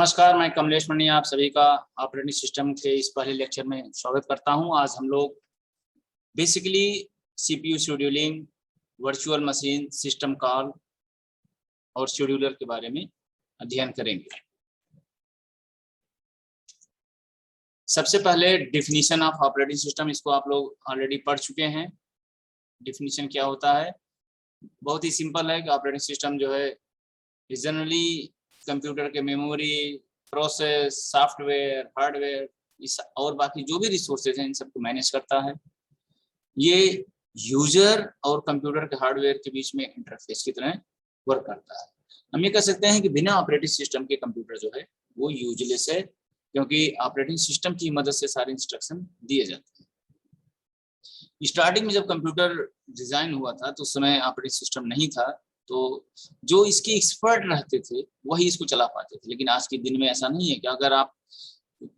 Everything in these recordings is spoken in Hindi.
नमस्कार, मैं कमलेश मणि आप सभी का ऑपरेटिंग सिस्टम के इस पहले लेक्चर में स्वागत करता हूं। आज हम लोग basically CPU scheduling, virtual machine, system call और शेड्यूलर के बारे में अध्ययन करेंगे। सबसे पहले डिफिनीशन ऑफ ऑपरेटिंग सिस्टम, इसको आप लोग ऑलरेडी पढ़ चुके हैं। डिफिनीशन क्या होता है? बहुत ही सिंपल है कि ऑपरेटिंग सिस्टम जो है जनरली कंप्यूटर के मेमोरी, प्रोसेस, सॉफ्टवेयर, हार्डवेयर और बाकी जो भी रिसोर्सेज हैं इन सबको मैनेज करता है। ये यूजर और कंप्यूटर के हार्डवेयर के बीच में इंटरफेस की तरह वर्क करता है। हम ये कह सकते हैं कि बिना ऑपरेटिंग सिस्टम के कंप्यूटर जो है वो यूजलेस है, क्योंकि ऑपरेटिंग सिस्टम की मदद से सारे इंस्ट्रक्शन दिए जाते हैं। स्टार्टिंग में जब कंप्यूटर डिजाइन हुआ था तो उस समय ऑपरेटिंग सिस्टम नहीं था, तो जो इसके एक्सपर्ट रहते थे वही इसको चला पाते थे। लेकिन आज के दिन में ऐसा नहीं है कि अगर आप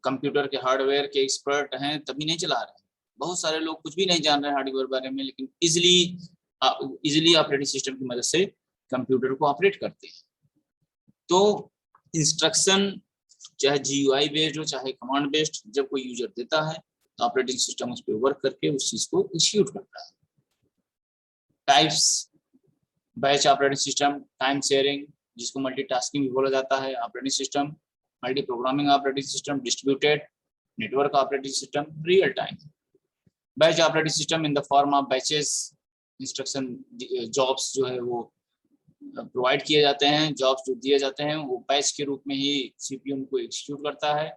कंप्यूटर के हार्डवेयर के एक्सपर्ट हैं तभी नहीं चला रहे हैं। बहुत सारे लोग कुछ भी नहीं जान रहे हार्डवेयर बारे में, लेकिन इजिली ऑपरेटिंग सिस्टम की मदद से कंप्यूटर को ऑपरेट करते हैं। तो इंस्ट्रक्शन चाहे GUI बेस्ड हो चाहे कमांड बेस्ड, जब कोई यूजर देता है तो ऑपरेटिंग सिस्टम उस पर वर्क करके उस चीज को एग्जीक्यूट करता है। Types: batch operating system, time sharing जिसको मल्टीटास्किंग भी बोला जाता है operating system, multi programming operating system, distributed network operating system, real time. Batch operating system in the form of batches, instruction jobs जो है वो प्रोवाइड किए जाते हैं, जॉब्स जो दिए जाते हैं वो बैच के रूप में ही CPU को एग्जीक्यूट करता है।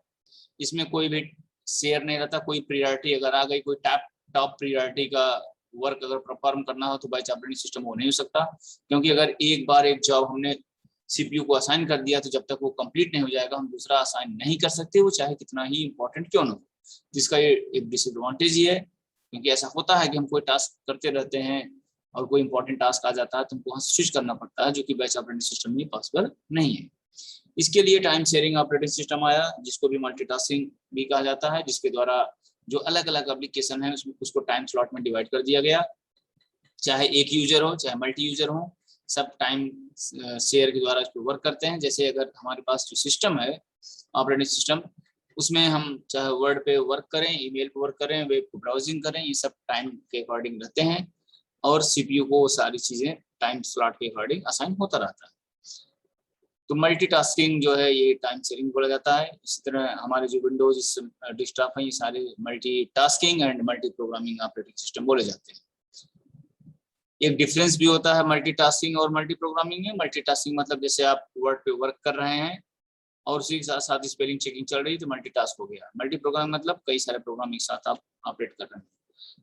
इसमें कोई भी शेयर नहीं रहता, कोई प्रायोरिटी अगर आ गई, कोई टॉप प्रायोरिटी का वर्क अगर परफॉर्म करना हो तो बैच ऑपरेटिंग सिस्टम वो नहीं हो सकता, क्योंकि अगर एक बार एक जॉब हमने CPU को असाइन कर दिया तो जब तक वो कंप्लीट नहीं हो जाएगा हम दूसरा असाइन नहीं कर सकते, वो चाहे कितना ही इंपॉर्टेंट क्यों ना हो। जिसका ये एक डिसएडवांटेज ही है, क्योंकि ऐसा होता है कि हम कोई टास्क करते रहते हैं और कोई इंपॉर्टेंट टास्क आ जाता है तो हमको स्विच करना पड़ता है, जो कि बैच ऑपरेटिंग सिस्टम में पॉसिबल नहीं है। इसके लिए टाइम शेयरिंग ऑपरेटिंग सिस्टम आया, जिसको भी मल्टीटास्किंग भी कहा जाता है, जिसके द्वारा जो अलग अलग एप्लीकेशन है उसको टाइम स्लॉट में डिवाइड कर दिया गया। चाहे एक यूजर हो चाहे मल्टी यूजर हो, सब टाइम शेयर के द्वारा इस पर वर्क करते हैं। जैसे अगर हमारे पास जो सिस्टम है ऑपरेटिंग सिस्टम, उसमें हम चाहे वर्ड पे वर्क करें, ईमेल पे वर्क करें, वेब पे ब्राउजिंग करें, ये सब टाइम के अकॉर्डिंग रहते हैं और CPU को सारी चीजें टाइम स्लॉट के अकॉर्डिंग असाइन होता रहता है। तो मल्टीटास्किंग जो है ये टाइम शेयरिंग बोला जाता है। इसी तरह हमारे जो विंडोज डेस्कटॉप है ये सारे multitasking and multi programming operating system बोले जाते हैं। एक डिफरेंस भी होता है मल्टीटास्किंग और मल्टी प्रोग्रामिंग में। मल्टीटास्किंग मतलब जैसे आप वर्ड पे वर्क कर रहे हैं और उसी के साथ साथ स्पेलिंग चेकिंग चल रही है तो मल्टीटास्क हो गया। मल्टी प्रोग्रामिंग मतलब कई सारे प्रोग्राम एक साथ आप ऑपरेट कर रहे हैं।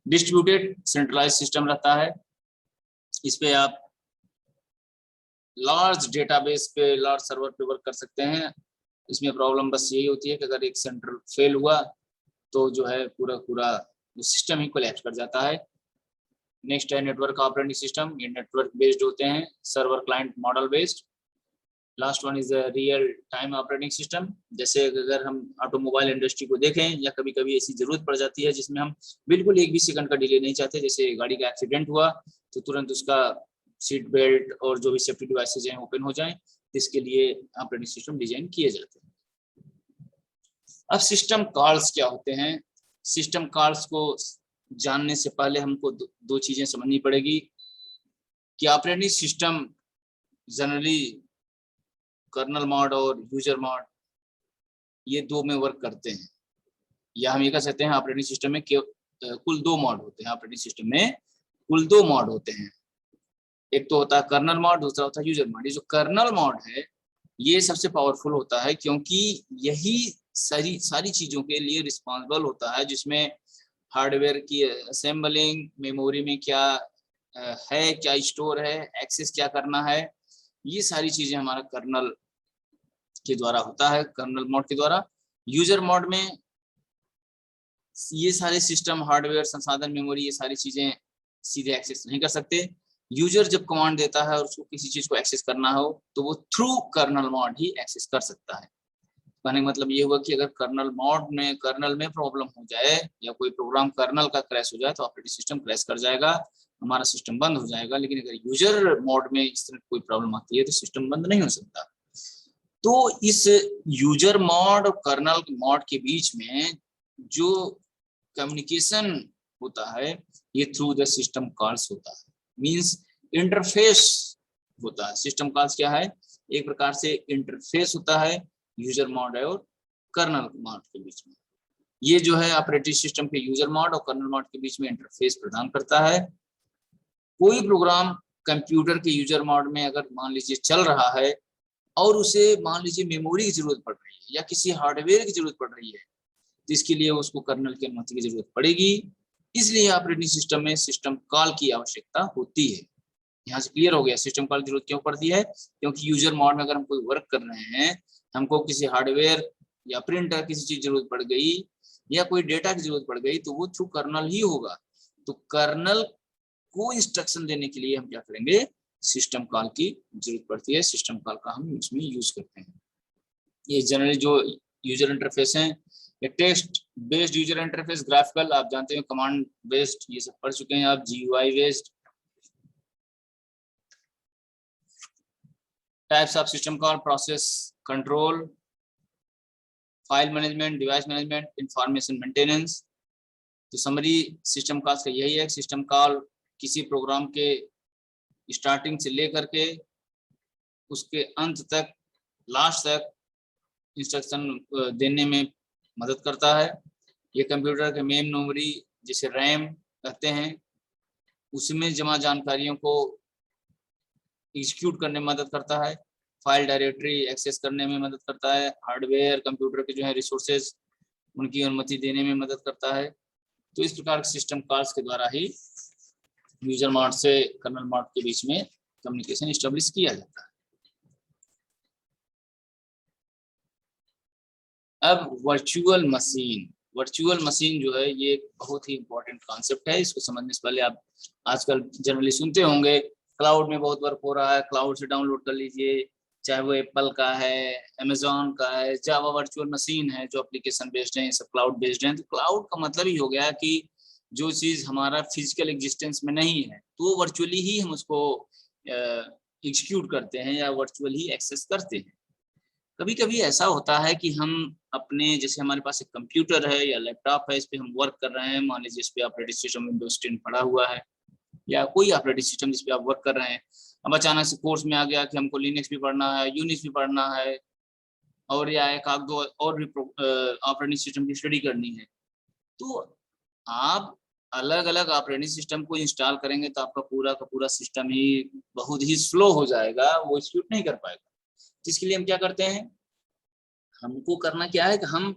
डिस्ट्रीब्यूटेड सेंट्रलाइज सिस्टम रहता है, इस पे आप लार्ज डेटाबेस पे, लार्ज सर्वर पे वर्क कर सकते हैं। इसमें प्रॉब्लम बस यही होती है कि अगर एक सेंटर फेल हुआ तो जो है पूरा सिस्टम ही कोलैप्स कर जाता है। नेक्स्ट है नेटवर्क ऑपरेटिंग सिस्टम, ये नेटवर्क बेस्ड होते हैं, server client model based. Last one is real time operating system. जैसे अगर हम ऑटोमोबाइल इंडस्ट्री को देखें या कभी कभी ऐसी जरूरत पड़ जाती है जिसमें हम बिल्कुल एक भी सेकंड का डिले नहीं चाहते, जैसे गाड़ी का एक्सीडेंट हुआ तो तुरंत उसका सीट बेल्ट और जो भी सेफ्टी डिवाइसेज हैं ओपन हो जाएं, इसके लिए ऑपरेटिंग सिस्टम डिजाइन किए जाते हैं। अब सिस्टम कॉल्स क्या होते हैं? सिस्टम कॉल्स को जानने से पहले हमको दो चीजें समझनी पड़ेगी कि operating system generally kernel mode और यूजर मोड ये दो में वर्क करते हैं, या हम ये कह सकते हैं ऑपरेटिंग सिस्टम में कुल दो मोड होते हैं। ऑपरेटिंग सिस्टम में कुल दो मोड होते हैं, एक तो होता है कर्नल मोड, दूसरा होता है यूजर मोड। ये जो कर्नल मोड है ये सबसे पावरफुल होता है, क्योंकि यही सारी चीजों के लिए रिस्पॉन्सिबल होता है, जिसमें हार्डवेयर की असेंबलिंग, मेमोरी में क्या है, क्या स्टोर है, एक्सेस क्या करना है, ये सारी चीजें हमारा कर्नल के द्वारा होता है, कर्नल मोड के द्वारा। यूजर मोड में ये सारे सिस्टम, हार्डवेयर, संसाधन, मेमोरी, ये सारी चीजें सीधे एक्सेस नहीं कर सकते। यूजर जब कमांड देता है और उसको किसी चीज को एक्सेस करना हो तो वो थ्रू कर्नल मोड ही एक्सेस कर सकता है। कहने का मतलब ये हुआ कि अगर कर्नल में प्रॉब्लम हो जाए या कोई प्रोग्राम कर्नल का क्रैश हो जाए तो ऑपरेटिंग सिस्टम क्रैश कर जाएगा, हमारा सिस्टम बंद हो जाएगा। लेकिन अगर यूजर मोड में इस तरह कोई प्रॉब्लम आती है तो सिस्टम बंद नहीं हो सकता। तो इस यूजर मॉड और कर्नल मॉड के बीच में जो कम्युनिकेशन होता है ये थ्रू द सिस्टम कॉल्स होता है, मींस इंटरफेस होता है। सिस्टम कॉल्स क्या है, एक प्रकार से इंटरफेस होता है यूजर मॉड और कर्नल मॉड के बीच में। ये जो है ऑपरेटिंग सिस्टम के यूजर मॉड और कर्नल मॉड के बीच में इंटरफेस प्रदान करता है। कोई प्रोग्राम कंप्यूटर के यूजर मॉड में अगर मान लीजिए चल रहा है और उसे मान लीजिए मेमोरी की जरूरत पड़ रही है या किसी हार्डवेयर की जरूरत पड़ रही है, तो इसके लिए उसको कर्नल की अनुमति की जरूरत पड़ेगी। इसलिए ऑपरेटिंग सिस्टम में सिस्टम कॉल की आवश्यकता होती है। यहाँ से क्लियर हो गया सिस्टम कॉल की जरूरत क्यों पड़ती है, क्योंकि यूजर मोड में अगर हम कोई वर्क कर रहे हैं, हमको किसी हार्डवेयर या प्रिंटर किसी चीज जरूरत पड़ गई या कोई डेटा की जरूरत पड़ गई तो वो थ्रू कर्नल ही होगा। तो कर्नल को इंस्ट्रक्शन देने के लिए हम क्या करेंगे, सिस्टम कॉल की जरूरत पड़ती है। सिस्टम कॉल का हम इसमें यूज करते हैं। ये जनरली जो यूजर इंटरफेस है, ये text based user interface, graphical आप जानते हैं, कमांड बेस्ड ये सब पढ़ चुके हैं आप, GUI based. Types of system call, process control, file management, device management, information maintenance. तो समरी सिस्टम कॉल्स का यही है, सिस्टम कॉल किसी प्रोग्राम के स्टार्टिंग से लेकर के उसके अंत तक, लास्ट तक इंस्ट्रक्शन देने में मदद करता है। ये कंप्यूटर के मेन मेमोरी जिसे रैम कहते हैं, उसमें जमा जानकारियों को एग्जीक्यूट करने में मदद करता है। फाइल डायरेक्टरी एक्सेस करने में मदद करता है। हार्डवेयर कंप्यूटर के जो है रिसोर्सेज उनकी अनुमति देने में मदद करता है। तो इस प्रकार के सिस्टम कॉल्स के द्वारा ही यूजर मॉड से कर्नल मॉड के बीच में कम्युनिकेशन एस्टेब्लिश किया जाता है। अब वर्चुअल मशीन जो है ये एक बहुत ही इंपॉर्टेंट कॉन्सेप्ट है। इसको समझने से पहले आप आजकल जनरली सुनते होंगे क्लाउड में बहुत वर्क हो रहा है, क्लाउड से डाउनलोड कर लीजिए, चाहे वो एप्पल का है, अमेजोन का है, जावा वर्चुअल मशीन है जो एप्लीकेशन बेस्ड है, ये सब क्लाउड बेस्ड है। तो क्लाउड का मतलब ही हो गया कि जो चीज हमारा फिजिकल एग्जिस्टेंस में नहीं है तो वर्चुअली ही हम उसको एग्जीक्यूट करते हैं या वर्चुअली ही एक्सेस करते हैं। कभी कभी ऐसा होता है कि हम अपने, जैसे हमारे पास एक कंप्यूटर है या लैपटॉप है, इस पे हम वर्क कर रहे हैं, मान लीजिए इस पे ऑपरेटिंग सिस्टम विंडोज 10 पड़ा हुआ है या कोई ऑपरेटिंग सिस्टम जिस पे आप वर्क कर रहे हैं। अब अचानक से कोर्स में आ गया कि हमको लिनक्स भी पढ़ना है, यूनिक्स भी पढ़ना है और या एक आध दो और भी ऑपरेटिंग सिस्टम की स्टडी करनी है। तो आप अलग अलग ऑपरेटिंग सिस्टम को इंस्टॉल करेंगे तो आपका पूरा का पूरा सिस्टम ही बहुत ही स्लो हो जाएगा, वो एग्जीक्यूट नहीं कर पाएगा। जिसके लिए हम क्या करते हैं, हमको करना क्या है कि हम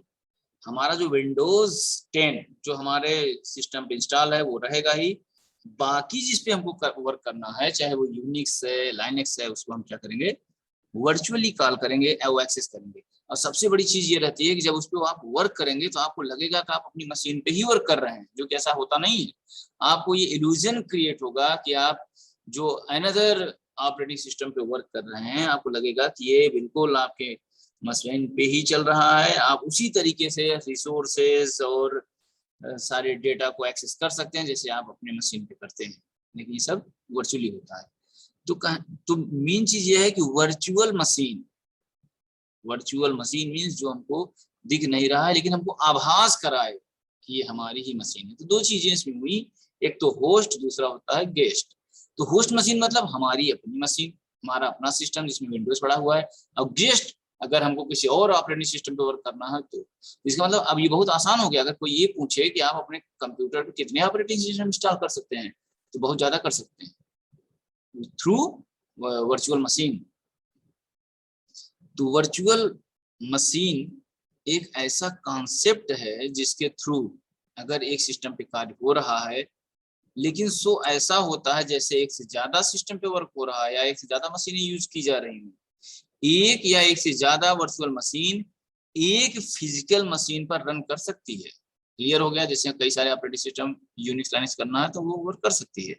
हमारा जो विंडोज 10 जो हमारे सिस्टम पे इंस्टॉल है वो रहेगा ही, बाकी जिस पे हमको वर्क करना है चाहे वो यूनिक्स है, लाइनक्स है, उसको हम क्या करेंगे, वर्चुअली कॉल करेंगे और एक्सेस करेंगे। और सबसे बड़ी चीज ये रहती है कि जब उस पर आप वर्क करेंगे तो आपको लगेगा कि आप अपनी मशीन पे ही वर्क कर रहे हैं, जो कि ऐसा होता नहीं है। आपको ये इल्यूजन क्रिएट होगा कि आप जो अनदर ऑपरेटिंग सिस्टम पे वर्क कर रहे हैं, आपको लगेगा कि ये बिल्कुल आपके मशीन पे ही चल रहा है। आप उसी तरीके से रिसोर्सेज और सारे डेटा को एक्सेस कर सकते हैं जैसे आप अपने मशीन पे करते हैं, लेकिन ये सब वर्चुअली होता है। तो मेन चीज ये है कि वर्चुअल मशीन मीन्स जो हमको दिख नहीं रहा है लेकिन हमको आभास कराए कि ये हमारी ही मशीन है। तो दो चीजें इसमें हुई, एक तो होस्ट, दूसरा होता है गेस्ट। तो होस्ट मशीन मतलब हमारी अपनी मशीन, हमारा अपना सिस्टम जिसमें विंडोज पड़ा हुआ है। और गेस्ट अगर हमको किसी और ऑपरेटिंग सिस्टम पे वर्क करना है तो इसका मतलब अब ये बहुत आसान हो गया। अगर कोई ये पूछे कि आप अपने कंप्यूटर पे कितने ऑपरेटिंग सिस्टम इंस्टॉल कर सकते हैं, तो बहुत ज्यादा कर सकते हैं थ्रू वर्चुअल मशीन। तो वर्चुअल मशीन एक ऐसा कॉन्सेप्ट है जिसके थ्रू अगर एक सिस्टम पे कार्य हो रहा है, लेकिन सो ऐसा होता है जैसे एक से ज्यादा सिस्टम पे वर्क हो रहा है या एक से ज्यादा मशीनें यूज की जा रही हैं। एक या एक से ज्यादा वर्चुअल मशीन एक फिजिकल मशीन पर रन कर सकती है। क्लियर हो गया? जैसे कई सारे ऑपरेटिंग सिस्टम यूनिक्स लाइनक्स करना है तो वो वर्क कर सकती है।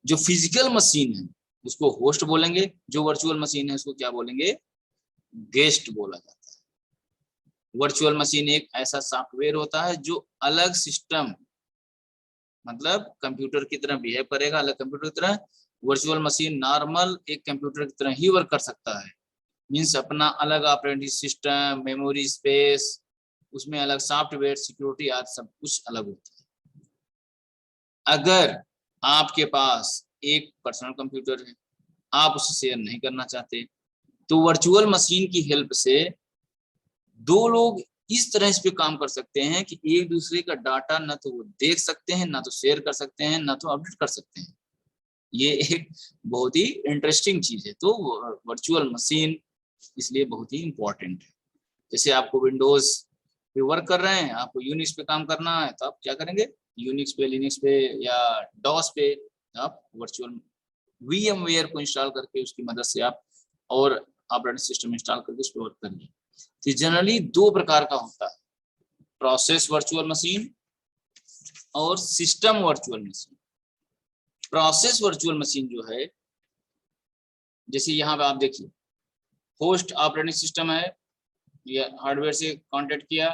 जो फिजिकल मशीन है उसको होस्ट बोलेंगे, जो वर्चुअल मशीन है उसको क्या बोलेंगे, गेस्ट बोला जाता है। वर्चुअल मशीन एक ऐसा सॉफ्टवेयर होता है जो अलग सिस्टम, मतलब कंप्यूटर की तरह बिहेव करेगा, अलग कंप्यूटर की तरह। वर्चुअल मशीन नॉर्मल एक कंप्यूटर की तरह ही वर्क कर सकता है, मीन्स अपना अलग ऑपरेटिंग सिस्टम, मेमोरी स्पेस, उसमें अलग सॉफ्टवेयर, सिक्योरिटी आदि सब कुछ अलग होता है। अगर आपके पास एक पर्सनल कंप्यूटर है, आप उसे शेयर नहीं करना चाहते, तो वर्चुअल मशीन की हेल्प से दो लोग इस तरह इस पे काम कर सकते हैं कि एक दूसरे का डाटा ना तो वो देख सकते हैं, ना तो शेयर कर सकते हैं, ना तो अपडेट कर सकते हैं। ये एक बहुत ही इंटरेस्टिंग चीज है। तो वर्चुअल मशीन इसलिए बहुत ही इंपॉर्टेंट है। जैसे आपको विंडोज पे वर्क कर रहे हैं, आपको यूनिक्स पे काम करना है, तो आप क्या करेंगे, यूनिक्स पे, लिनक्स पे या डॉस पे आप वर्चुअल VMware को इंस्टॉल करके उसकी मदद से आप और ऑपरेटिंग सिस्टम इंस्टॉल करके उस पर वर्क करेंगे। तो जनरली दो प्रकार का होता है, प्रोसेस वर्चुअल मशीन और system virtual machine. Process virtual machine जो है, जैसे यहाँ पे आप देखिए, होस्ट ऑपरेटिंग सिस्टम है, या हार्डवेयर से कांटेक्ट किया,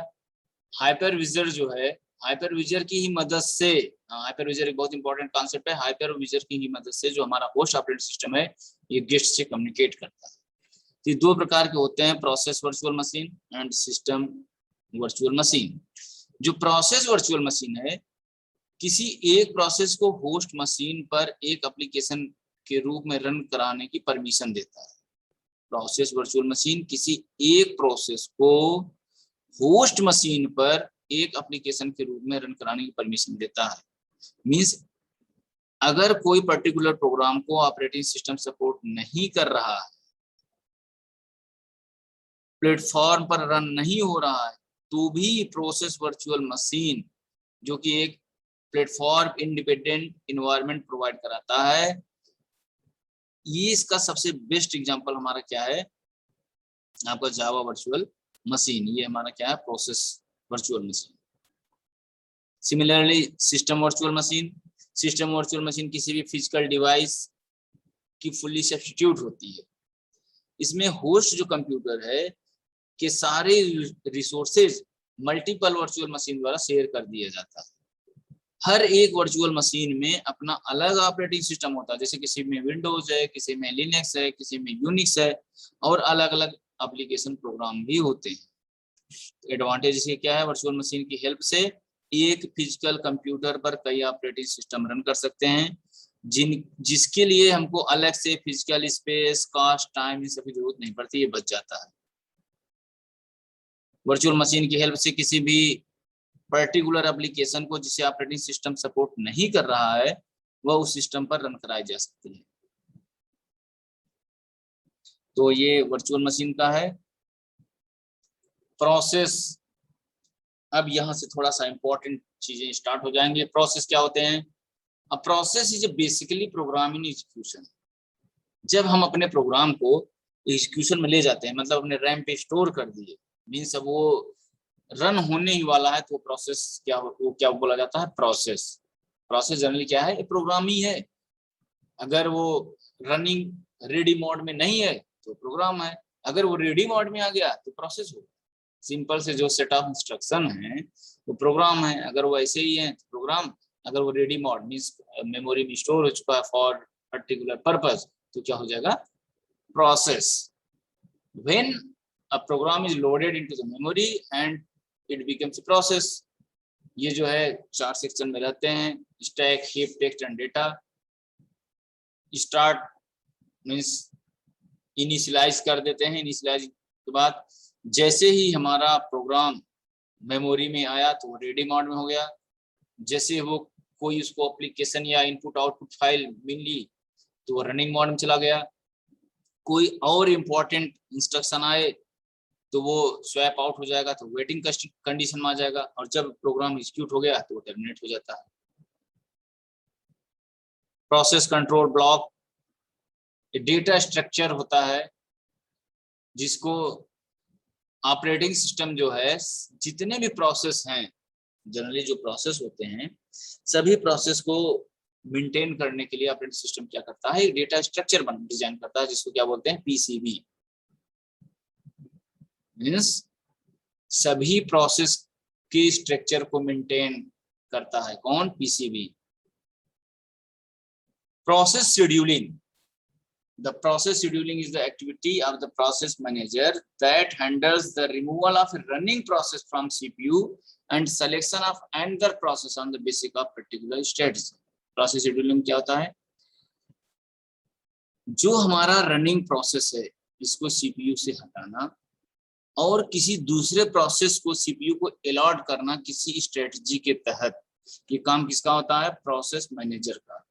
हाइपरविजर जो है, हाइपरविजर की ही मदद से, हाइपरविजर एक बहुत इंपॉर्टेंट कॉन्सेप्ट है, हाइपरविजर की ही मदद से जो हमारा होस्ट ऑपरेटिंग सिस्टम है ये गेस्ट से कम्युनिकेट करता है। तो दो प्रकार के होते हैं, process virtual machine and system virtual machine. जो प्रोसेस वर्चुअल मशीन है, किसी एक प्रोसेस को होस्ट मशीन पर एक एप्लीकेशन के रूप में रन कराने की परमिशन देता है। प्रोसेस वर्चुअल मशीन किसी एक प्रोसेस को होस्ट मशीन पर एक एप्लीकेशन के रूप में रन कराने की परमिशन देता है। मींस अगर कोई पर्टिकुलर प्रोग्राम को ऑपरेटिंग सिस्टम सपोर्ट नहीं कर रहा है, प्लेटफॉर्म पर रन नहीं हो रहा है, तो भी प्रोसेस वर्चुअल मशीन, जो कि एक प्लेटफॉर्म इंडिपेंडेंट इन्वायरमेंट प्रोवाइड कराता है, ये इसका सबसे बेस्ट एग्जांपल हमारा क्या है, आपका जावा वर्चुअल मशीन। ये हमारा क्या है, process virtual machine. Similarly system virtual machine, system virtual machine किसी भी फिजिकल डिवाइस की फुल्ली सब्स्टिट्यूट होती है। इसमें होस्ट जो कंप्यूटर है के सारे रिसोर्सेज मल्टीपल वर्चुअल मशीन द्वारा शेयर कर दिया जाता है। हर एक वर्चुअल मशीन में अपना अलग ऑपरेटिंग सिस्टम होता है, जैसे किसी में विंडोज है, किसी में लिनक्स है, किसी में यूनिक्स है, और अलग अलग एप्लीकेशन प्रोग्राम भी होते हैं। एडवांटेज इसके क्या है, वर्चुअल मशीन की हेल्प से एक फिजिकल कंप्यूटर पर कई ऑपरेटिंग सिस्टम रन कर सकते हैं, जिसके लिए हमको अलग से फिजिकल स्पेस, कॉस्ट, टाइम, इन सभी जरूरत नहीं पड़ती, ये बच जाता है। वर्चुअल मशीन की हेल्प से किसी भी पर्टिकुलर एप्लीकेशन को जिसे ऑपरेटिंग सिस्टम सपोर्ट नहीं कर रहा है, वह उस सिस्टम पर रन कराई जा सकती है। तो ये वर्चुअल मशीन का है। प्रोसेस, अब यहां से थोड़ा सा इंपॉर्टेंट चीजें स्टार्ट हो जाएंगे। प्रोसेस क्या होते हैं? अब process is basically programming execution. जब हम अपने प्रोग्राम को एग्जीक्यूशन में ले जाते हैं, मतलब अपने रैम पे स्टोर कर दिए, मीन्स अब वो रन होने ही वाला है, तो प्रोसेस क्या, वो क्या बोला जाता है, प्रोसेस। प्रोसेस जनरली क्या है, प्रोग्राम ही है। अगर वो रनिंग रेडी मोड में नहीं है तो प्रोग्राम है, अगर वो रेडी मोड में आ गया तो प्रोसेस हो। सिंपल से जो सेट ऑफ इंस्ट्रक्शन है वो प्रोग्राम है। अगर वो ऐसे ही है तो प्रोग्राम, अगर वो रेडी मोड मीन्स मेमोरी में स्टोर हो चुका है फॉर पर्टिकुलर पर्पस, तो क्या हो जाएगा, process. When a program is loaded into the memory and it becomes a process. ये जो है 4 सेक्शन में रहते हैं, stack, heap, text and data. Start means initialize कर देते हैं, इनिशियलाइज के बाद जैसे ही हमारा प्रोग्राम मेमोरी में आया तो वो रेडी मोड में हो गया। जैसे वो कोई उसको एप्लीकेशन या इनपुट आउटपुट फाइल मिल ली तो वो रनिंग मोड में चला गया। कोई और इम्पोर्टेंट इंस्ट्रक्शन आए तो वो स्वैप आउट हो जाएगा, तो वेटिंग कंडीशन में आ जाएगा, और जब प्रोग्राम एग्जीक्यूट हो गया तो वो टर्मिनेट हो जाता है। Process control block data structure होता है, जिसको ऑपरेटिंग सिस्टम जो है, जितने भी प्रोसेस हैं, जनरली जो प्रोसेस होते हैं, सभी प्रोसेस को मेंटेन करने के लिए ऑपरेटिंग सिस्टम क्या करता है, एक डेटा स्ट्रक्चर डिजाइन करता है, जिसको क्या बोलते हैं, पीसीबी। मीन्स सभी प्रोसेस के स्ट्रक्चर को मेंटेन करता है कौन, PCB. Process scheduling, The process scheduling is the activity of the process manager that handles the removal of a running process from CPU and selection of another process on the basis of particular states. Process scheduling क्या होता है? जो हमारा रनिंग प्रोसेस है इसको CPU से हटाना और किसी दूसरे प्रोसेस को CPU को अलॉट करना किसी स्ट्रेटजी के तहत, ये काम किसका होता है? प्रोसेस मैनेजर का।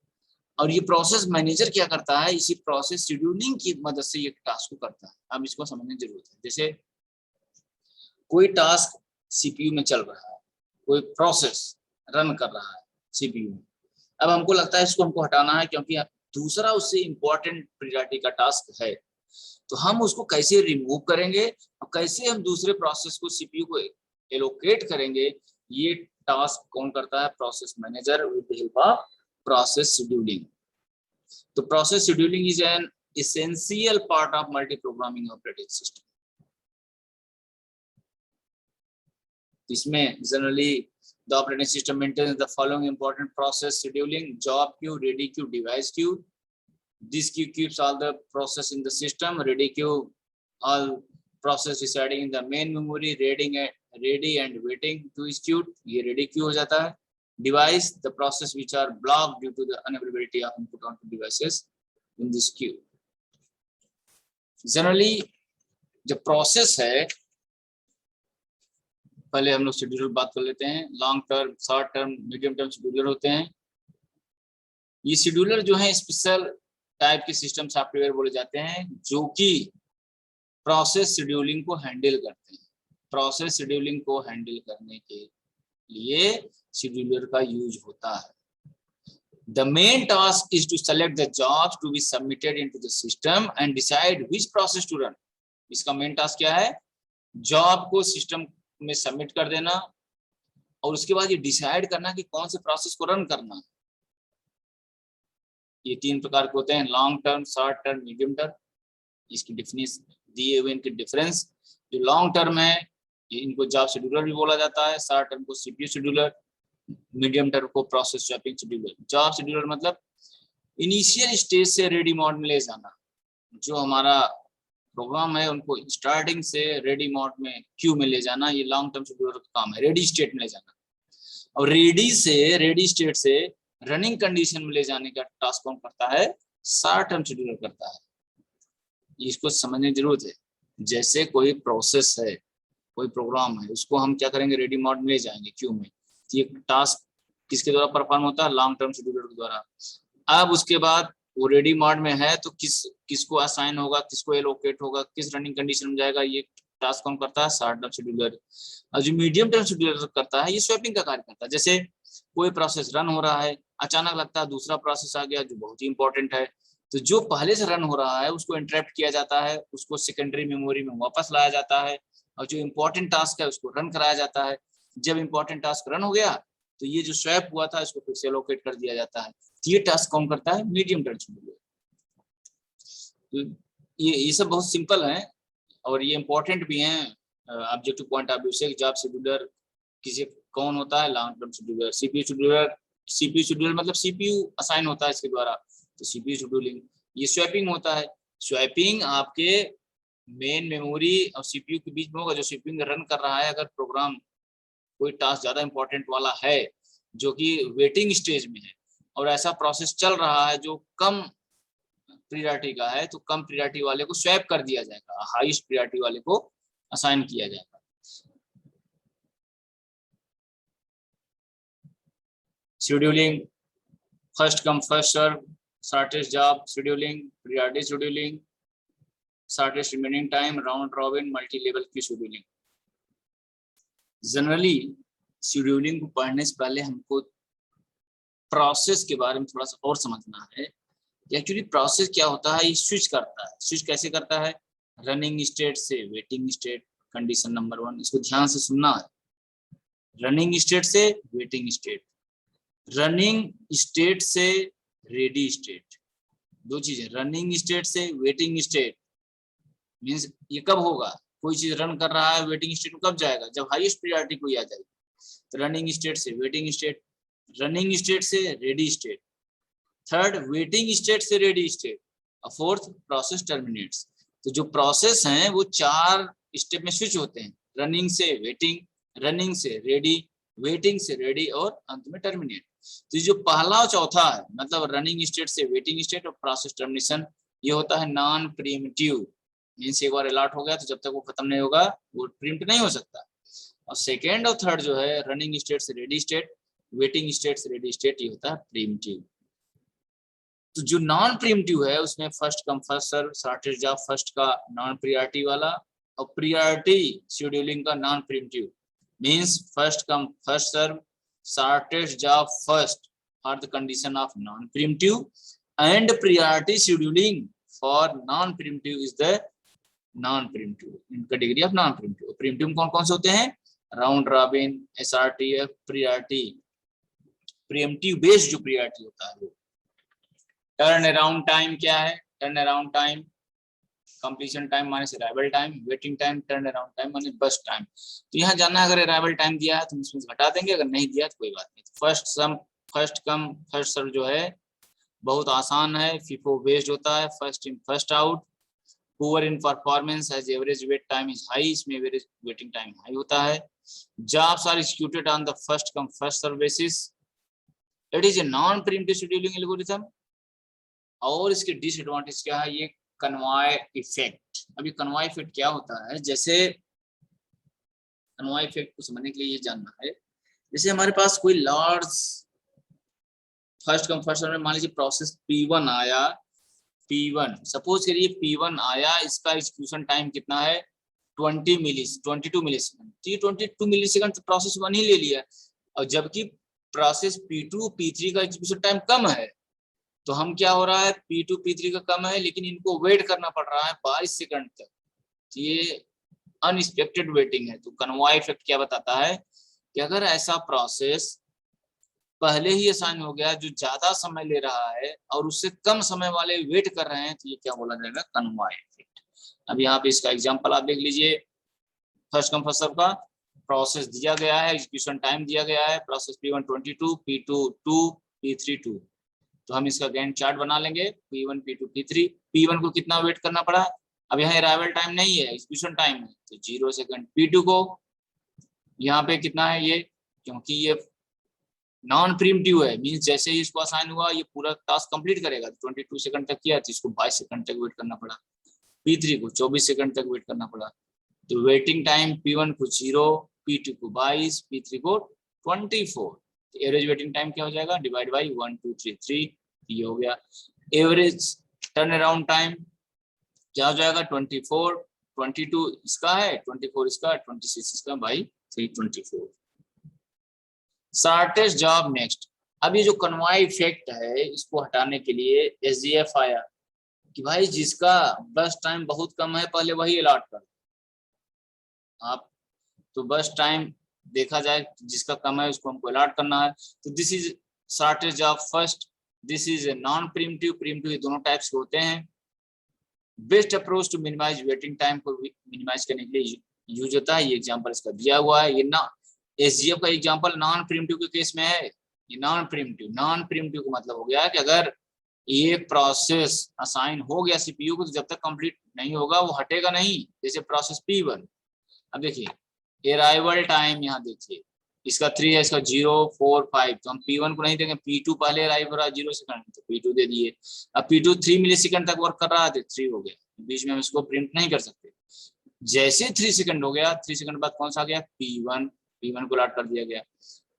और ये प्रोसेस मैनेजर क्या करता है? इसी प्रोसेस शेड्यूलिंग की मदद से ये टास्क को करता है। अब इसको समझने की जरूरत है। जैसे कोई टास्क सीपीयू में चल रहा है, कोई प्रोसेस रन कर रहा है सीपीयू में, अब हमको लगता है इसको हमको हटाना है क्योंकि दूसरा उससे इंपॉर्टेंट प्रायोरिटी का टास्क है, तो हम उसको कैसे रिमूव करेंगे और कैसे हम दूसरे प्रोसेस को सीपीयू को एलोकेट करेंगे, ये टास्क कौन करता है? Process manager with the help of process scheduling. So process scheduling is an essential part of multi-programming operating system. इसमें generally the operating system maintains the following important process scheduling: job queue, ready queue, device queue. This queue keeps all the process in the system. Ready queue, all process residing in the main memory. Ready and waiting to is queued. ये ready queue हो जाता है. Device, the process which are blocked due to the unavailability of input onto devices in this queue. Generally जो प्रोसेस है, पहले हम लोग शेड्यूलर बात कर लेते हैं। Long term, short term, medium term scheduler होते हैं। ये शेड्यूलर जो है स्पेशल टाइप के सिस्टम सॉफ्टवेयर बोले जाते हैं जो कि प्रोसेस शेड्यूलिंग को हैंडल करते हैं। प्रोसेस शेड्यूलिंग को हैंडल करने के लिए शेड्यूलर का यूज होता है। The main task is to select the jobs to be submitted into the system and decide which process to run. इसका मेन टास्क क्या है? जॉब को सिस्टम में सबमिट कर देना और उसके बाद ये डिसाइड करना कि कौन से प्रोसेस को रन करना। ये तीन प्रकार के होते हैं: long term, short term, medium term. इसकी डिफिनेशन दिए हुए इनके डिफरेंस। जो लॉन्ग टर्म है इनको जॉब शेड्यूलर भी बोला जाता है, शॉर्ट टर्म को सीपीयू शेड्यूलर, मीडियम टर्म को process swapping scheduler. Job scheduler मतलब इनिशियल स्टेज से रेडी मोड में ले जाना। जो हमारा प्रोग्राम है उनको स्टार्टिंग से रेडी मोड में क्यू में ले जाना, ये लॉन्ग टर्म शेड्यूलर का काम है, रेडी स्टेट में ले जाना। और रेडी स्टेट से रनिंग कंडीशन में ले जाने का टास्क कौन करता है? शॉर्ट टर्म शेड्यूलर करता है। इसको समझने की जरूरत है। जैसे कोई प्रोसेस है, कोई प्रोग्राम है, उसको हम क्या करेंगे? रेडी मोड में ले जाएंगे क्यू में। ये टास्क किसके द्वारा परफॉर्म होता है? लॉन्ग टर्म शेड्यूलर के द्वारा। अब उसके बाद वो रेडी मोड में है तो किसको असाइन होगा, किसको एलोकेट होगा, किस रनिंग कंडीशन में जाएगा, ये टास्क कौन करता है? Short term scheduler. और जो मीडियम टर्म शेड्यूलर करता है ये स्वैपिंग का कार्य करता है। जैसे कोई प्रोसेस रन हो रहा है, अचानक लगता है दूसरा प्रोसेस आ गया जो बहुत ही इंपॉर्टेंट है, तो जो पहले से रन हो रहा है उसको इंटरप्ट किया जाता है, उसको सेकेंडरी मेमोरी में वापस लाया जाता है और जो इम्पोर्टेंट टास्क है उसको रन कराया जाता है। जब इम्पोर्टेंट टास्क रन हो गया तो ये जो स्वैप हुआ था इसको फिर से एलोकेट कर दिया जाता है। ये टास्क कौन करता है? Medium term scheduler. तो ये सब बहुत सिंपल है और ये इंपॉर्टेंट भी हैं ऑब्जेक्टिव पॉइंट ऑफ व्यू से। जॉब शेड्यूलर किसी कौन होता है? Long term scheduler. CPU scheduler मतलब सीपीयू असाइन होता है इसके द्वारा, तो सीपीयू शेड्यूलिंग। ये स्वैपिंग होता है। स्वैपिंग आपके मेन मेमोरी और सीपीयू के बीच में होगा। जो सीपीयू रन कर रहा है, अगर प्रोग्राम कोई टास्क ज्यादा इंपॉर्टेंट वाला है जो कि वेटिंग स्टेज में है और ऐसा प्रोसेस चल रहा है जो कम प्रायोरिटी का है, तो कम प्रायोरिटी वाले को स्वैप कर दिया जाएगा, हाईएस्ट प्रायोरिटी वाले को असाइन किया जाएगा। Scheduling, first come first serve, shortest job scheduling, priority scheduling, shortest remaining time, round robin, multi level की शेड्यूलिंग। जनरली शेड्यूलिंग को पढ़ने से पहले हमको प्रोसेस के बारे में थोड़ा सा और समझना है। एक्चुअली प्रोसेस क्या होता है? ये स्विच करता है। स्विच कैसे करता है? रनिंग स्टेट से वेटिंग स्टेट, कंडीशन नंबर 1, इसको ध्यान से सुनना है। रनिंग स्टेट से वेटिंग स्टेट, रनिंग स्टेट से रेडी स्टेट, दो चीजें। रनिंग स्टेट से वेटिंग स्टेट मीन्स ये कब होगा? कोई चीज रन कर रहा है, वेटिंग स्टेट में कब जाएगा? जब हाईएस्ट प्रायोरिटी कोई आ जाएगी। तो रनिंग स्टेट से वेटिंग स्टेट, रनिंग स्टेट से ready state, third waiting state से ready state, fourth process terminates. तो जो प्रोसेस हैं वो 4 स्टेप में स्विच होते हैं, रनिंग से वेटिंग, रनिंग से रेडी, वेटिंग से रेडी और अंत में टर्मिनेट। तो जो पहला और चौथा है मतलब रनिंग स्टेट से वेटिंग स्टेट और प्रोसेस टर्मिनेशन, ये होता है नॉन प्रीएम्प्टिव। मींस एक बार अलर्ट हो गया तो जब तक वो खत्म नहीं होगा वो प्रिम्प्ट नहीं हो सकता। और सेकेंड और थर्ड जो है रनिंग स्टेट से रेडी स्टेट, वेटिंग स्टेट से रेडी स्टेट, ये होता है प्रीएम्प्टिव। तो जो नॉन प्रीएम्प्टिव है उसमें first come first serve, shortest job first का नॉन प्रियॉरिटी वाला, और प्रियॉरिटी शेड्यूलिंग का non preemptive. Means first come first serve, shortest job first are the condition of non preemptive, and priority scheduling for non preemptive is the non preemptive in category of non preemptive. Preemptive कौन कौन से होते हैं? Round robin, SRTF, priority, preemptive based जो प्रियॉरिटी होता है वो। टर्न अराउंड टाइम क्या है? Turn around time completion time minus arrival time, waiting time, turn around time minus बस टाइम। तो यहाँ जानना है अगर अराइवल टाइम दिया है तो इसमें घटा देंगे, अगर नहीं दिया तो कोई बात नहीं। फर्स्ट कम फर्स्ट सर्व जो है बहुत आसान है, फीफो बेस्ड होता है, first in first out. Poor in performance as average wait time is high, इसमें एवरेज वेटिंग टाइम हाई होता है। Jobs are executed on the first come first serve basis, it is a non preemptive scheduling algorithm. और इसके डिसएडवांटेज क्या है? ये कन्वॉय इफेक्ट। अभी कन्वॉय इफेक्ट क्या होता है? जैसे कन्वॉय इफेक्ट को समझने के लिए ये जानना है, जैसे हमारे पास कोई large first come first serve में मान लीजिए प्रोसेस P1 आया, P1 सपोज करिए P1 आया, इसका एग्जीक्यूशन टाइम कितना है? 22 मिलीसेकंड। तो ये 22 मिलीसेकंड तो प्रोसेस 1 ही ले लिया, और जबकि प्रोसेस P2 P3 का एग्जीक्यूशन टाइम कम है। तो हम क्या हो रहा है, P2 P3 का कम है लेकिन इनको वेट करना पड़ रहा है 22 सेकंड तक। तो ये अनएक्सपेक्टेड वेटिंग है। तो कन्वॉय इफेक्ट क्या बताता है कि अगर ऐसा प्रोसेस पहले ही असाइन हो गया जो ज्यादा समय ले रहा है और उससे कम समय वाले वेट कर रहे हैं, तो ये क्या बोला जाएगा? Convoy effect. अब यहाँ पे इसका एग्जांपल आप देख लीजिए। फर्स्ट कम फर्स्ट सर्व का प्रोसेस दिया गया है, एग्जीक्यूशन टाइम दिया गया है, प्रोसेस P1 22, P2 2, P3 2। तो हम इसका गैंट चार्ट बना लेंगे, P1 P2 P3। P1 को कितना वेट करना पड़ा? अब यहाँ अराइवल टाइम नहीं है, एग्जीक्यूशन टाइम है, तो 0 सेकंड। P2 को यहाँ पे कितना है ये, क्योंकि ये नॉन प्रीएम्प्टिव है, मींस जैसे ही इसको असाइन हुआ ये पूरा टास्क कंप्लीट करेगा। 22 सेकंड तक किया तो इसको 22 सेकंड तक वेट करना पड़ा। P3 को 24 सेकंड तक वेट करना पड़ा। तो वेटिंग टाइम P1 को 0, P2 को 22, P3 को 24। एवरेज वेटिंग टाइम क्या हो जाएगा? डिवाइड बाई 1 2 3 3, ये हो गया। एवरेज टर्न अराउंड टाइम क्या हो जाएगा? 24, 22 इसका है, 24 इसका, 26 इसका, बाई 324। Shortage job next. अब ये जो कन्वॉय इफेक्ट है इसको हटाने के लिए SGF आया कि भाई जिसका बस टाइम बहुत कम है पहले वही अलॉट कर आप। तो बस टाइम देखा जाए जिसका कम है उसको हमको अलॉट करना है। तो this is shortage of first, this is non preemptive. Preemptive ये दोनों टाइप्स के होते हैं। Best approach to minimize waiting time को मिनिमाइज करने के लिए यूज होता है। ये एग्जांपल इसका दिया हुआ है। ये ना SGF का एग्जांपल नॉन प्रीएम्प्टिव के केस में है। ये नॉन प्रीएम्प्टिव का मतलब हो गया कि अगर ये प्रोसेस असाइन हो गया CPU को तो जब तक कंप्लीट नहीं होगा वो हटेगा नहीं। जैसे प्रोसेस P1, अब देखिए अराइवल टाइम यहाँ देखिए इसका 3 है, इसका 0 4 5। तो हम P1 को नहीं देंगे, P2 पहले अराइव हो रहा है 0 सेकंड, तो P2 दे दिए। अब P2 3 मिली सेकंड तक वर्क कर रहा है तो 3 हो गया, बीच में हम इसको प्रिंट नहीं कर सकते। जैसे 3 सेकंड हो गया, 3 सेकंड बाद कौन सा आ गया? P1 को अलॉट कर दिया गया।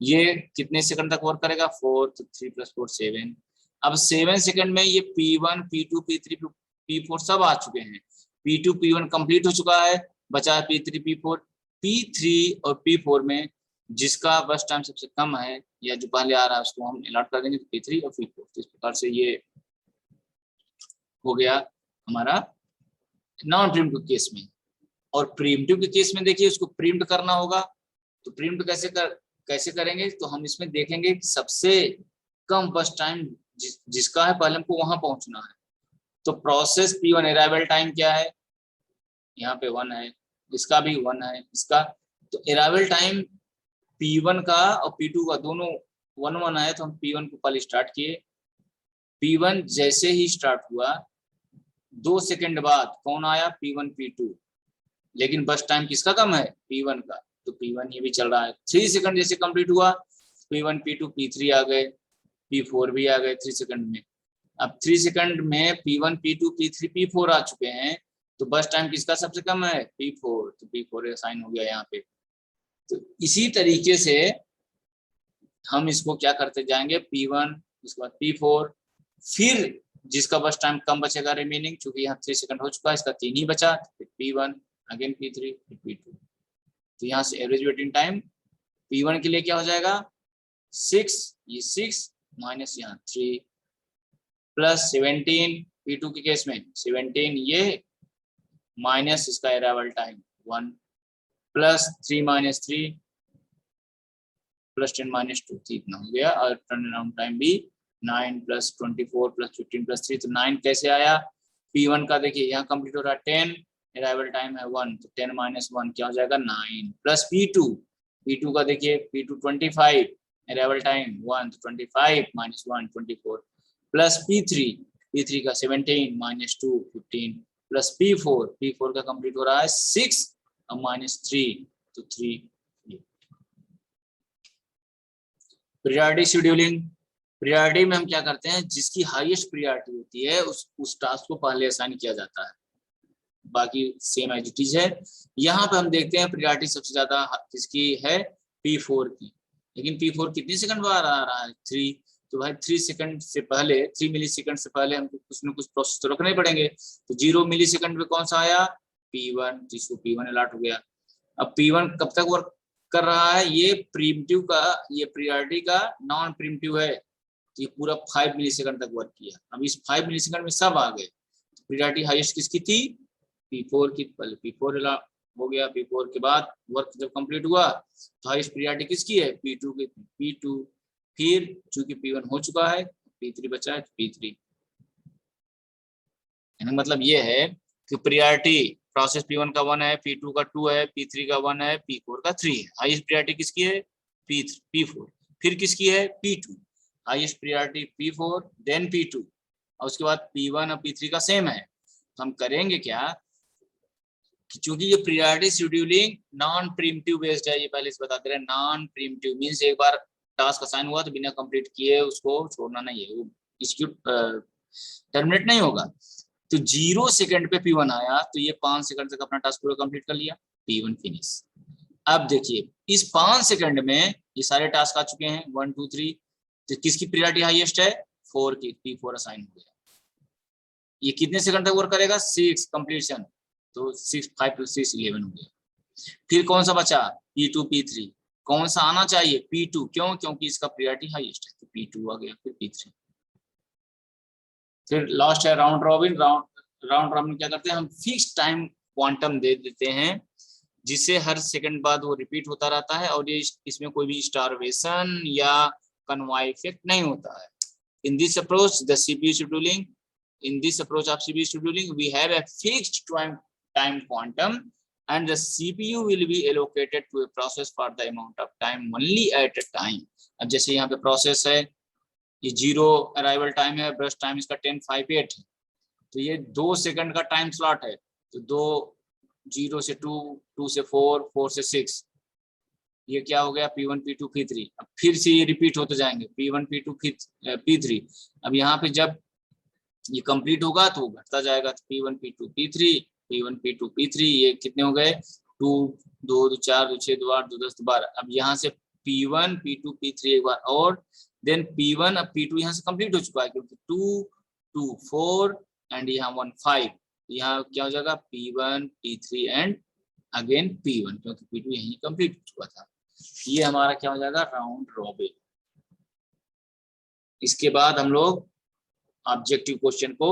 ये कितने सेकंड तक वर्क करेगा? 4, तो 3 + 4 7। अब 7 सेकंड में ये P1 P2 P3 P4 सब आ चुके हैं। P2 P1 कंप्लीट हो चुका है, बचा है P3 P4। P3 और P4 में जिसका बस टाइम सबसे कम है या जो पहले आ रहा है उसको हम अलॉट कर देंगे, तो P3 और P4। तो इस प्रकार से ये हो गया हमारा नॉन प्रीएम्प्टिव केस में। और प्रीएम्प्टिव के केस में देखिए उसको प्रिम्प्ट करना होगा। तो प्रिम्प्ट कैसे करेंगे? तो हम इसमें देखेंगे कि सबसे कम बस टाइम जिसका है पहले हमको वहां पहुंचना है। तो प्रोसेस P1 अराइवल टाइम क्या है? यहाँ पे 1 है, इसका भी 1 है, इसका। तो अराइवल टाइम P1 का और P2 का दोनों 1 1 आया, तो हम P1 को पहले स्टार्ट किए। P1 जैसे ही स्टार्ट हुआ 2 सेकंड बाद कौन आया, P1 P2, लेकिन बस टाइम किसका कम है, P1 का, तो P1 ये भी चल रहा है। 3 सेकंड जैसे कंप्लीट हुआ, P1 P2 P3 आ गए, P4 भी आ गए 3 सेकंड में। अब 3 सेकंड में P1 P2 P3 P4 आ चुके हैं, तो बस टाइम किसका सबसे कम है, P4, तो P4 असाइन हो गया यहाँ पे। तो इसी तरीके से हम इसको क्या करते जाएंगे, P1 उसके बाद P4, फिर जिसका बस टाइम कम बचेगा रिमेनिंग, चूंकि यहाँ 3 सेकंड हो चुका है, इसका 3 ही बचा, फिर P1 अगेन P3 फिर P2। तो यहाँ से एवरेज वेटिंग टाइम P1 के लिए क्या हो जाएगा 6, ये 6 माइनस यहाँ 3 प्लस 17, P2 के केस में 17 ये माइनस इसका arrival time 1 plus 3 minus 3 plus 10 minus 2, इतना हो गया। और टर्न अराउंड टाइम भी 9 प्लस 24 प्लस 15 प्लस 3, तो 9 कैसे आया, P1 का देखिए यहाँ कंप्लीट हो रहा है 10, अराइवल टाइम है 1, तो 10 माइनस 1 क्या हो जाएगा 9 प्लस P2 का देखिए P2 25, अराइवल टाइम 1, तो 25 माइनस 1 24 प्लस P3 का 17 माइनस 2 15 प्लस P4 का कंप्लीट हो रहा है 6 और माइनस 3, तो 3। प्रियोरिटी शेड्यूलिंग, प्रियोरिटी में हम क्या करते हैं, जिसकी हाईएस्ट प्रियोरिटी होती है उस टास्क को पहले असाइन किया जाता है, बाकी सेम एज इट इज है। यहाँ पे हम देखते हैं प्रियोरिटी सबसे ज्यादा किसकी है, P4 की, लेकिन P4 कितने सेकंड बाद आ रहा है 3, तो भाई 3 सेकंड से पहले, 3 मिली सेकंड से पहले हमको कुछ न कुछ प्रोसेस तो रखने पड़ेंगे। तो 0 मिली सेकंड में कौन सा आया, P1, जिसको P1 अलॉट हो गया। अब P1 कब तक वर्क कर रहा है, ये प्रीम्पटिव का, ये प्रियोरिटी का नॉन प्रीम्पटिव है, तो ये पूरा 5 मिली सेकंड तक वर्क किया। अब इस 5 मिली सेकंड में सब आ गए, प्रियोरिटी हाईएस्ट किसकी थी, P4 की, पहले P4 हो गया, P4 के बाद वर्क जब कंप्लीट हुआ तो हाईएस्ट प्रियोरिटी किसकी है, P2 की, P2, फिर चूंकि P1 हो चुका है P3 बचा है, P3। मतलब ये है कि प्रियोरिटी प्रोसेस P1 का 1 है, P2 का 2 है, P3 का 1 है, P4 का 3 है। हाईएस्ट प्रियोरिटी किसकी है, P4, फिर किसकी है, P2, highest priority P4 then P2, और उसके बाद P1 और P3 का सेम है। तो हम करेंगे क्या, क्योंकि ये प्रियोरिटी शेड्यूलिंग नॉन प्रीम्पटिव बेस्ड है, ये पहले से बताते रहे, नॉन प्रीम्पटिव मींस एक बार टास्क असाइन हुआ तो बिना कंप्लीट किए उसको छोड़ना नहीं है, वो एग्जीक्यूट टर्मिनेट नहीं होगा। तो 0 सेकंड पे P1 आया तो ये 5 सेकंड तक अपना टास्क पूरा कंप्लीट कर लिया, P1 फिनिश। अब देखिए इस 5 सेकंड में ये सारे टास्क आ चुके हैं 1 2 3, तो किसकी प्रियोरिटी हाईएस्ट है, 4 की, P4 असाइन हो गया। ये कितने सेकंड तक वर्क करेगा, 6 कंप्लीशन, तो 6 5 + 6 11 हो गया। फिर कौन सा बचा, P2 P3, कौन सा आना चाहिए, P2, क्यों, क्योंकि इसका प्रियोरिटी हाईएस्ट है, तो P2 आ गया, फिर P3। फिर लास्ट है राउंड रॉबिन। राउंड रॉबिन क्या करते हैं, हम फिक्स टाइम क्वांटम दे देते हैं, जिससे हर सेकंड बाद वो रिपीट होता रहता है, और ये इसमें कोई भी स्टारवेशन या कन्वाई इफेक्ट नहीं होता है। In this approach the CPU scheduling, in this approach of CPU scheduling, we have a fixed time quantum, and the CPU will be allocated to a process for the amount of time only at a time. अब जैसे यहाँ पे प्रोसेस है, ये 0 अराइवल टाइम है, ब्रश टाइम इसका 10:58 है, तो ये 2 सेकंड का टाइम स्लॉट है, तो 0 से 2, 2 से 4, 4 से 6, ये क्या हो गया, P1 P2 P3। अब फिर से ये रिपीट होते जाएंगे, P1 P2 P3। अब यहाँ पे जब ये कंप्लीट होगा तो घटता जाएगा, तो P1 P2 P3 P1 P2 P3, ये कितने हो गए, 2 2 2 4 2 6 2 8 2 10 12। अब यहाँ से P1 P2 P3 एक बार और, देन P1, अब P2 यहाँ से कंप्लीट हो चुका है, क्योंकि 2 2 4 एंड यहाँ 1 5, यहाँ क्या हो जाएगा, P1 P3 and again P1, क्योंकि P2 यहीं कंप्लीट हो चुका था। ये हमारा क्या हो जाएगा, राउंड रॉबिन। इसके बाद हम लोग ऑब्जेक्टिव क्वेश्चन को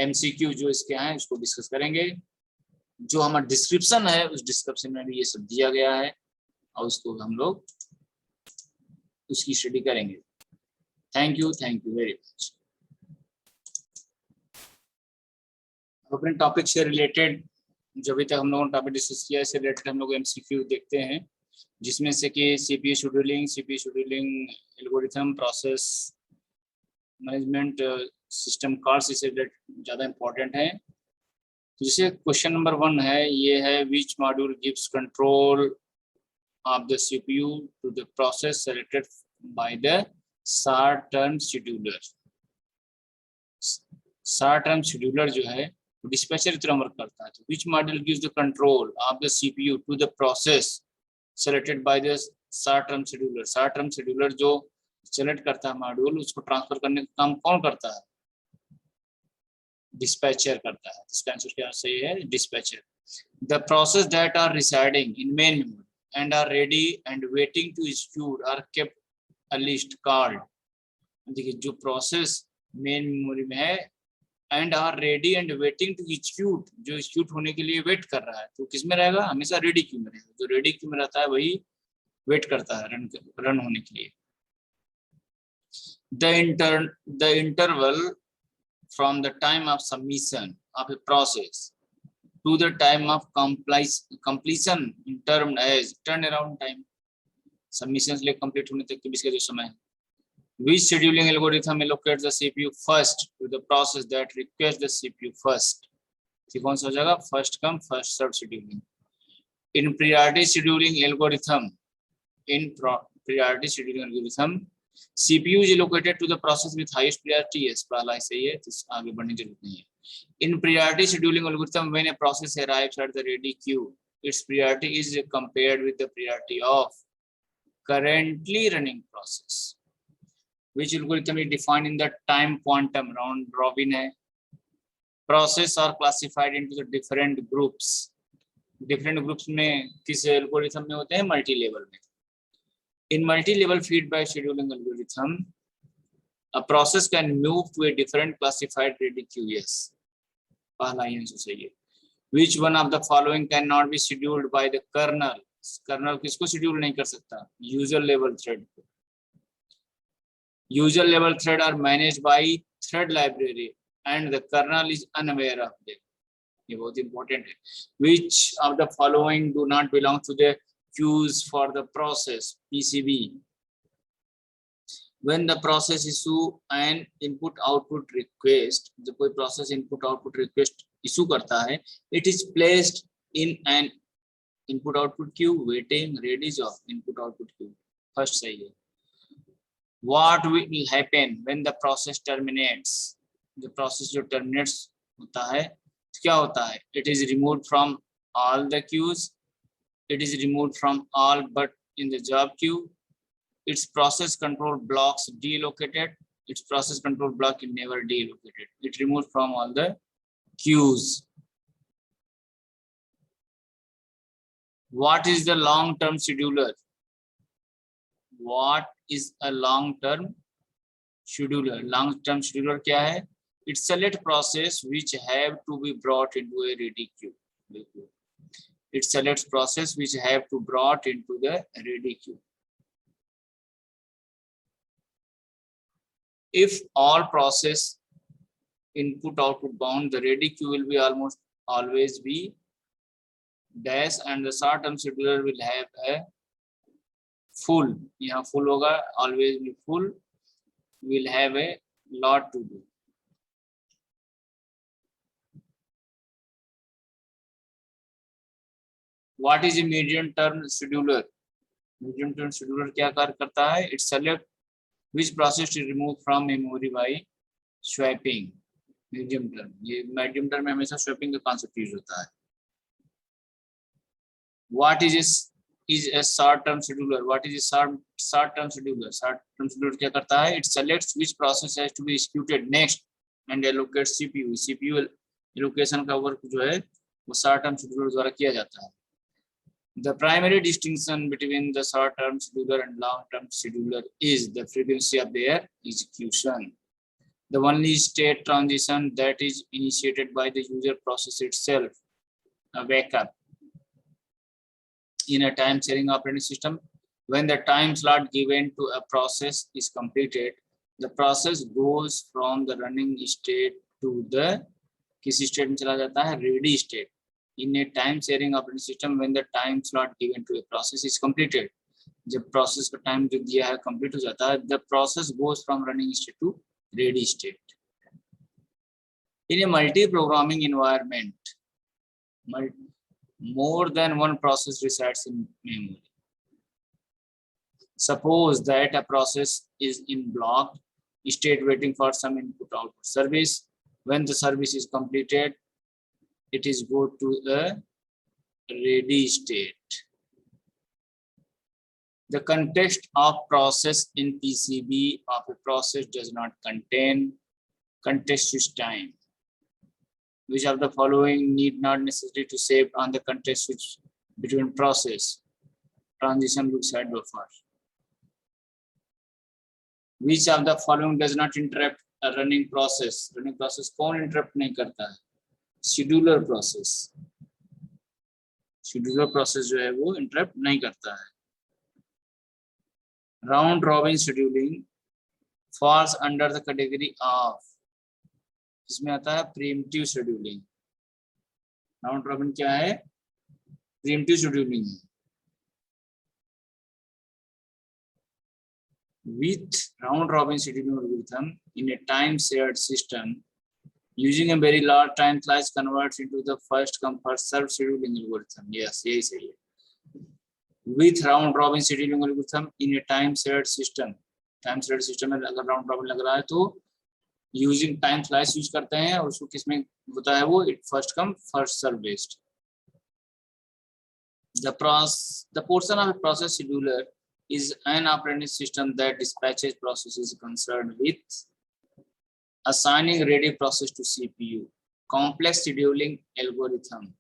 MCQ जो इसके हैं उसको डिस्कस करेंगे। जो हमारा डिस्क्रिप्शन है उस डिस्क्रिप्शन में भी ये सब दिया गया है, और उसको हम लोग उसकी स्टडी करेंगे। Thank you very much. अपने टॉपिक से रिलेटेड जो अभी तक हम लोगों ने टॉपिक डिस्कस किया है, इससे रिलेटेड हम लोग MCQ देखते हैं, जिसमें से कि CPU scheduling algorithm, process management, system calls इससे ज़्यादा इम्पोर्टेंट है। तो जैसे क्वेश्चन नंबर 1 है, ये है which module gives control of the CPU to the process selected by the short-term scheduler. Short-term scheduler जो है dispatcher की तरह वर्क करता है। तो which module gives the control of the CPU to the process selected by the short-term scheduler? Short-term scheduler जो select करता है मॉड्यूल, उसको ट्रांसफर करने का काम कौन करता है? Dispatcher करता है। इसका आंसर क्या सही है? Dispatcher. The process that are residing in main memory and are ready and waiting to execute are kept a list called. देखिए जो प्रोसेस मेन मेमोरी में है and are ready and waiting to execute, जो एग्जीक्यूट होने के लिए वेट कर रहा है, तो किस में रहेगा? हमेशा रेडी क्यू में रहेगा। जो रेडी क्यू में रहता है वही वेट करता है रन होने के लिए। the interval from the time of submission of a process to the time of completion in termed as turnaround time. Submissions ले complete होने तक के बीच का जो समय है। Which scheduling algorithm allocates the CPU first to the process that requests the CPU first? ठीक कौन सा हो जाएगा? First come first served scheduling. In priority scheduling algorithm, CPU is allocated to the process with highest priority. Yes, पहला सही है, तो आगे बढ़ने की जरूरत नहीं है। In priority scheduling algorithm, when a process arrives at the ready queue, its priority is compared with the priority of currently running process. Which algorithm is defined in the time quantum? Round robin है। Process are classified into the different groups. Different groups में किस algorithm में होते हैं? Multi level में। In multi-level feedback scheduling algorithm, a process can move to a different classified ready queue. Yes, पहला ही आंसर सही है। Which one of the following cannot be scheduled by the kernel? Kernel किसको schedule नहीं कर सकता? User level thread को। User level thread are managed by thread library and the kernel is unaware of them. ये बहुत important है। Which of the following do not belong to the queues for the process PCB? When the process issue an input output request, जब कोई process input output request issue करता है, it is placed in an input output queue waiting ready of input output queue. First सही है। What will happen when the process terminates? The process जो terminates होता है, क्या होता है? It is removed from all the queues. It is removed from all but in the job queue. Its process control blocks delocated. Its process control block is never delocated. It removed from all the queues. What is the long-term scheduler? What is a long-term scheduler? Long-term scheduler क्या है? It's select process which have to be brought into a ready queue. It selects process which have to brought into the ready queue. If all process input output bound, the ready queue will be almost always be dash and the short term scheduler will have a full, यहाँ full होगा, always be full, will have a lot to do. What is a medium term scheduler? Medium term scheduler क्या कार्य करता है? It select which process to remove from memory by swapping. Medium term, ये medium term में हमेशा swapping का concept यूज होता है। What is a short term scheduler? What is a short term scheduler? Short term scheduler क्या करता है? It selects which process has to be executed next and allocates CPU. CPU allocation का work जो है वो short term scheduler द्वारा किया जाता है। The primary distinction between the short-term scheduler and long-term scheduler is the frequency of their execution. The only state transition that is initiated by the user process itself, a backup. In a time-sharing operating system, when the time slot given to a process is completed, the process goes from the running state to the किस state में चला जाता है? Ready state. In a time sharing operating system, when the time slot given to a process is completed, जब process का time जो दिया है complete हो जाता है, the process goes from running state to ready state. In a multi-programming environment, more than one process resides in memory. Suppose that a process is in blocked state waiting for some input-output service. When the service is completed, it is go to a ready state. The context of process in PCB of a process does not contain context switch time. Which of the following need not necessarily to save on the context switch between process? Transition loop side buffer. Which of the following does not interrupt a running process? Running process कौन interrupt नहीं करता है? Scheduler process. Scheduler process जो है वो interrupt नहीं करता है. Round robin scheduling falls under the category of, इसमें आता है preemptive scheduling. Round robin क्या है? Preemptive scheduling है. With round robin scheduling algorithm in a time shared system, using a very large time slice converts into the first come first served scheduling algorithm. Yes, यही सही है. With round robin scheduling algorithm in a time shared system में अगर round robin लग रहा है तो using time slice यूज करते हैं और उसको किसमें होता है वो first come first served based. The portion of a process scheduler is an operating system that dispatches processes concerned with assigning ready process to CPU. Complex scheduling algorithm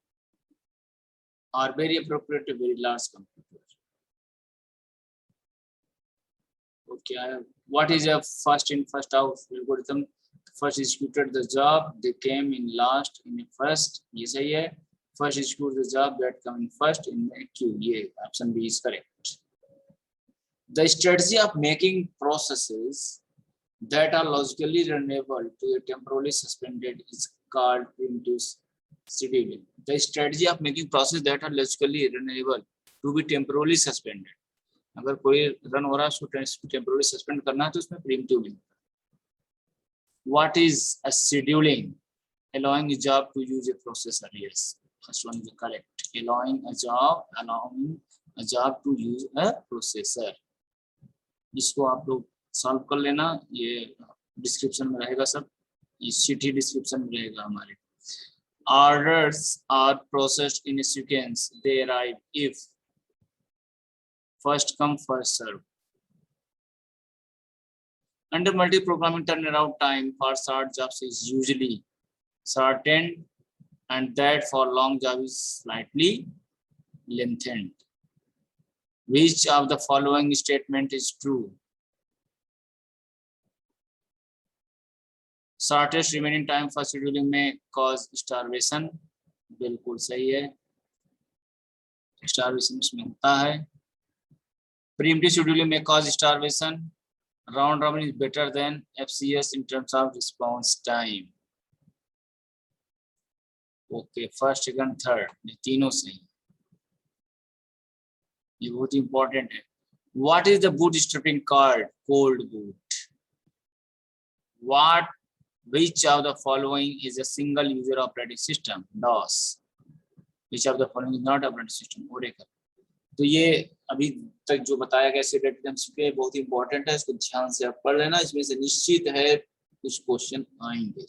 are very appropriate to very large computers. Okay, what is a first in first out algorithm? First executed the job, they came in last in the first. ये सही है. First execute the job that come in first in the queue. ये option B is correct. The strategy of making processes that are logically runnable to a temporarily suspended is called preemptive scheduling. The strategy of making processes that are logically runnable to be temporarily suspended. अगर कोई रन हो रहा है उसको temporarily suspend करना है तो उसमें preemptive है. What is a scheduling? Allowing a job to use a processor. Yes, first one is correct. Allowing a job to use a processor. इसको आप लोग सॉल्व कर लेना. ये डिस्क्रिप्शन में रहेगा सब. ये शीट ही डिस्क्रिप्शन में रहेगा हमारे. Orders are processed in a sequence. They arrive if first come first serve. Under multi-programming turnaround time for short jobs is usually shortened, and that for long job is slightly lengthened. Which of the following statement is true? Shortest remaining time for scheduling में cause starvation. बिल्कुल सही है. Starvation इसमें होता है. Preemptive scheduling में cause starvation. Round robin is better than FCS in terms of response time. Okay, first, second, third, ये तीनों सही. ये बहुत important है. What is the bootstrapping called? Cold boot. Which of the following is a single user operating system? DOS. Which of the following is not operating system? Oracle. तो ये अभी तक जो बताया गया सेट एग्जाम्स के बहुत ही इंपॉर्टेंट है. इसको ध्यान से आप पढ़ लेना. इसमें से निश्चित है कुछ क्वेश्चन आएंगे.